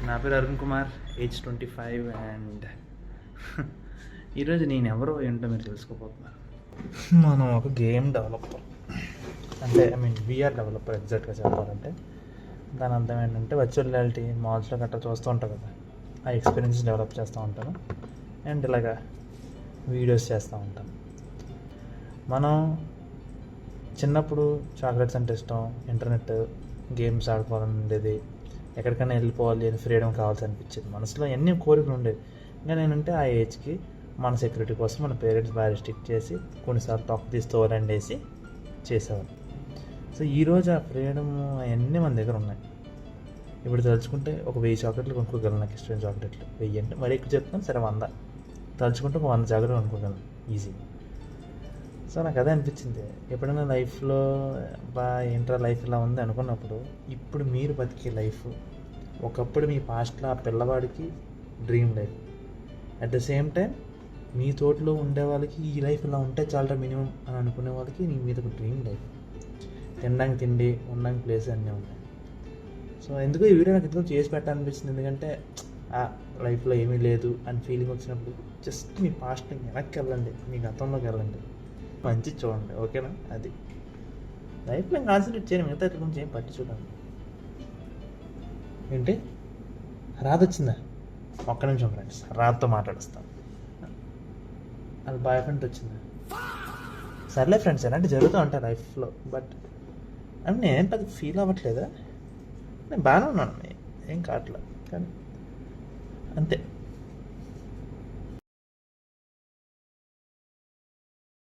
నా పేరు Arun Kumar, age 25 and ఈరోజు నేను ఎవరో ఏంటో మీరు తెలుసుకోబోతున్నారు. మనం ఒక గేమ్ డెవలపర్, అంటే విఆర్ డెవలపర్ ఎగ్జాక్ట్గా చెప్పాలంటే. దాని అర్థం ఏంటంటే వర్చువల్ రియాలిటీ మాల్స్లో గట్రా చూస్తూ ఉంటాం కదా, ఆ ఎక్స్పీరియన్స్ డెవలప్ చేస్తూ ఉంటాను అండ్ ఇలాగా వీడియోస్ చేస్తూ ఉంటాను. మనం చిన్నప్పుడు చాక్లెట్స్ అంటే ఇష్టం, ఇంటర్నెట్ గేమ్స్ ఆడుకోవాలని ఉండేది, ఎక్కడికైనా వెళ్ళిపోవాలి అని ఫ్రీడమ్ కావాల్సి అనిపించేది, మనసులో ఎన్ని కోరికలు ఉండేవి. ఇంకా నేనంటే ఆ ఏజ్కి మన సెక్యూరిటీ కోసం మన పేరెంట్స్ బాగా రిస్ట్రిక్ట్ చేసి కొన్నిసార్లు తొక్క తీసి తోలండేసి చేసేవారు. సో ఈరోజు ఆ ఫ్రీడమ్ అవన్నీ మన దగ్గర ఉన్నాయి. ఇప్పుడు తలుచుకుంటే ఒక 1000 చాక్లెట్లు కొనుక్కోగలను, నాకు ఇష్టమైన చాక్లెట్లు 1000 అంటే మరీ ఎక్కువ చెప్తాను, సరే 100 తలుచుకుంటే ఒక 100 చాక్లెట్లు కొనుక్కోగలను ఈజీ. సో నాకు అదే అనిపించింది, ఎప్పుడైనా లైఫ్లో ఏంట్రా లైఫ్ ఇలా ఉంది అనుకున్నప్పుడు ఇప్పుడు మీరు బతికే లైఫ్ ఒకప్పుడు మీ పాస్ట్లో ఆ పిల్లవాడికి dream life, at the same time మీ తోటలో ఉండే వాళ్ళకి ఈ లైఫ్ ఇలా ఉంటే చాలా మినిమం అని అనుకునే వాళ్ళకి నీ మీద ఒక డ్రీమ్ లైఫ్, తినడానికి తిండి, ఉండడానికి ప్లేస్ అన్నీ ఉన్నాయి. సో ఎందుకు ఈ వీడియో నాకు ఎందుకు చేసి పెట్టాలనిపించింది, ఎందుకంటే ఆ లైఫ్లో ఏమీ లేదు అని ఫీలింగ్ వచ్చినప్పుడు జస్ట్ మీ పాస్ట్ని వెనక్కి వెళ్ళండి, మీ గతంలోకి వెళ్ళండి, మంచి చూడండి, ఓకేనా? అది లైఫ్లో కాన్సన్ట్రేట్ చేయండి, మిగతా ఇట్లా కొంచెం ఏం పట్టి చూడండి. ఏంటి రాధ వచ్చిందా? ఒక్క నిమిషం ఫ్రెండ్స్, రాధతో మాట్లాడుస్తాను. వాళ్ళ బాయ్ ఫ్రెండ్ వచ్చిందా? సర్లే ఫ్రెండ్స్, ఎలాంటి జరుగుతూ ఉంటాయి లైఫ్లో, బట్ అంటే నేనేం పెద్ద ఫీల్ అవ్వట్లేదా, నేను బాగానే ఉన్నాను, ఏం కావట్లేదు, కానీ అంతే.